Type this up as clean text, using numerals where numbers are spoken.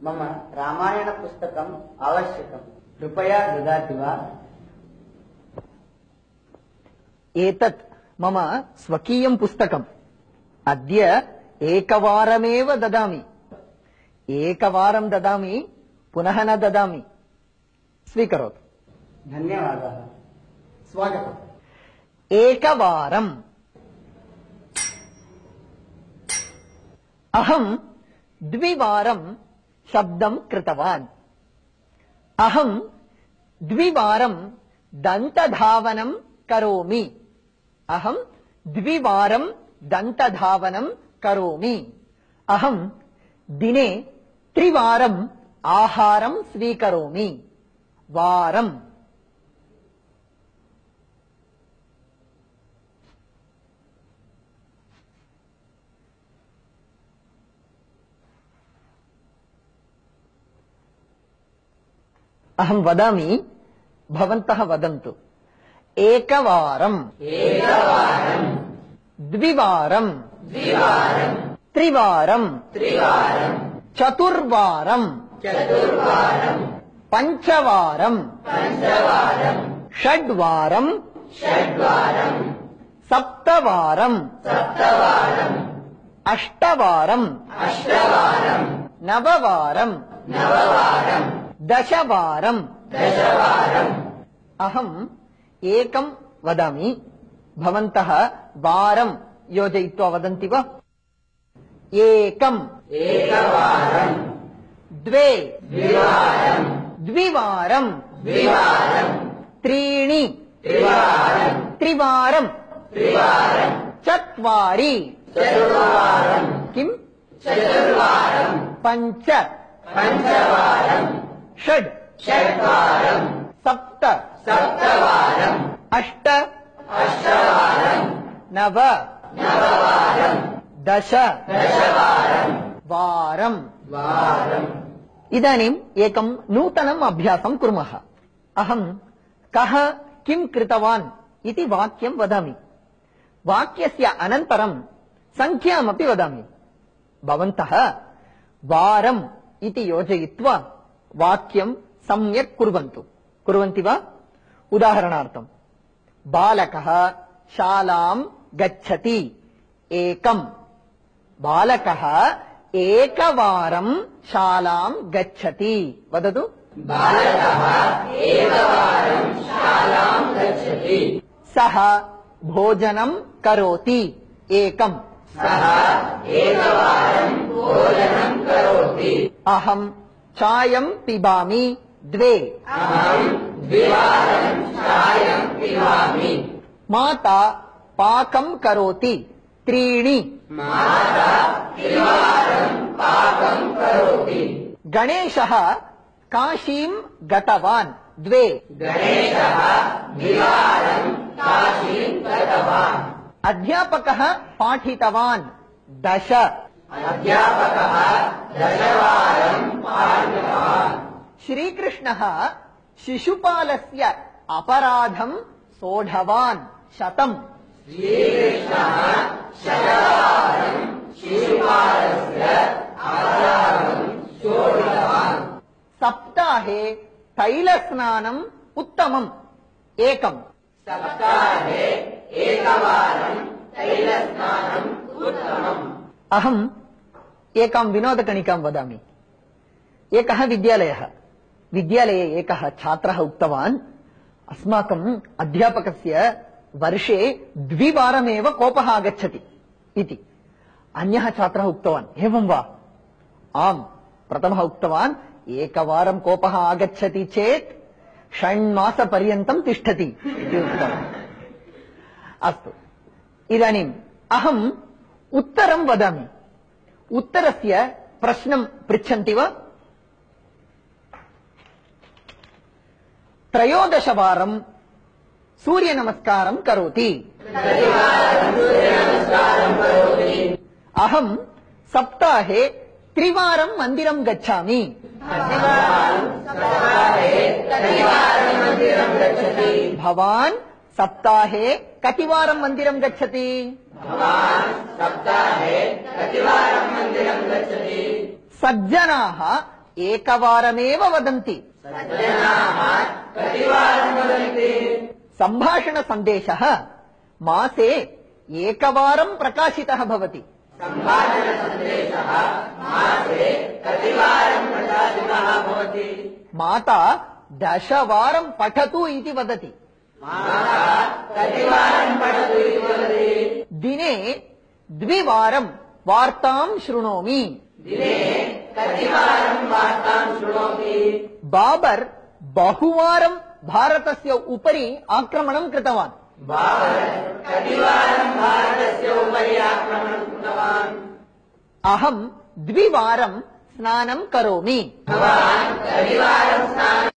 मम रामायणपुस्तकम् आवश्यकम्, कृपया ददाति वा? एतत् मम स्वकीयं पुस्तकम्, अद्य एकवारमेव ददामि, एकवारं ददामि, पुनः न ददामि, स्वीकरोतु। धन्यवादः, स्वागतम्। एकवारम्। अहं द्विवारं शब्दं कृतवान्। अहं द्विवारं दन्तधावनं करोमि। अहं द्विवारं दन्तधावनं करोमि। अहं दिने त्रिवारम् आहारं स्वीकरोमि। वारम्। अहं वदामि, भवन्तः वदन्तु। एकवारम्, द्विवारम्, त्रिवारम्, चतुर्वारम्, पञ्चवारम्, षड्वारम्, सप्तवारम्, अष्टवारम्, नववारम्, दशवारम्। अहम् एकं वदामि, भवन्तः वारं योजयित्वा वदन्ति वा? एकम्, द्वे, द्विवारम्, त्रीणि, त्रिवारम्, चत्वारि, किम्? पञ्च, षड्, सप्त, अष्ट, नव, दश, वारम्। इदानीम् एकं नूतनम् अभ्यासं कुर्मः। अहं कः किं कृतवान् इति वाक्यं वदामि। वाक्यस्य अनन्तरं संख्यामपि वदामि। भवन्तः वारम् इति योजयित्वा वाक्यं सम्यक् कुर्वन्तु। कुर्वन्ति वा? उदाहरणार्थं, बालकः शालां गच्छति। एकम्। बालकः एकवारं शालां गच्छति। वदतु। बालकः एकवारं शालां गच्छति। सः भोजनं करोति। एकम्। सः एकवारं भोजनं करोति। अहं चायं पिबामि। द्वे। अहं द्विवारं चायं पिबामि। माता पाकं करोति। त्रीणि। माता त्रिवारं पाकं करोति। गणेशः काशीं गतवान्। द्वे। गणेशः द्विवारं काशीं गतवान्। अध्यापकः पाठितवान्। दश। अध्यापकः दशवारं पाठितवान्। श्रीकृष्णः शिशुपालस्य अपराधं सोढवान्। शतम्। श्रीकृष्णः शतवारं शिशुपालस्य अपराधं सोढवान्। सप्ताहे तैलस्नानम् उत्तमम्। एकम्। सप्ताहे एकवारं तैलस्नानम् उत्तमम्। अहम् एकां विनोदकणिकां वदामि। एकः विद्यालयः। विद्यालये एकः छात्रः उक्तवान्, अस्माकम् अध्यापकस्य वर्षे द्विवारमेव कोपः आगच्छति इति। अन्यः छात्रः उक्तवान्, एवं वा? आम्। प्रथमः उक्तवान्, एकवारं कोपः आगच्छति चेत् षण्मासपर्यन्तं तिष्ठति इति उक्तवान्। अस्तु, इदानीम् अहम् उत्तरं वदामि। उत्तरस्य प्रश्नं पृच्छन्ति वा? 13 वारं सूर्यनमस्कारं करोति। अहं सप्ताहे 3 वारं मन्दिरं गच्छामि। भवान् सप्ताहे कति वारं मन्दिरं गच्छति? सज्जनाः एकवारमेव वदन्ति। सज्जनाः कतिवारं वदन्ति? सम्भाषणसन्देशः मासे एकवारं प्रकाशितः भवति। सम्भाषणसन्देशः मासे कतिवारं प्रकाशितः भवति? माता 10 वारं पठतु इति वदति। माता कतिवारं पठतु इति वदति? दिने 2 वारं वार्तां शृणोमि। दिने कतिवारं वार्तां शृणोति? बाबर् बहुवारं भारतस्य उपरि आक्रमणं कृतवान्। बाबर् कतिवारं भारतस्य उपरि आक्रमणं कृतवान्? अहं 2 वारं स्नानं करोमि। भवान् कतिवारं स्नानं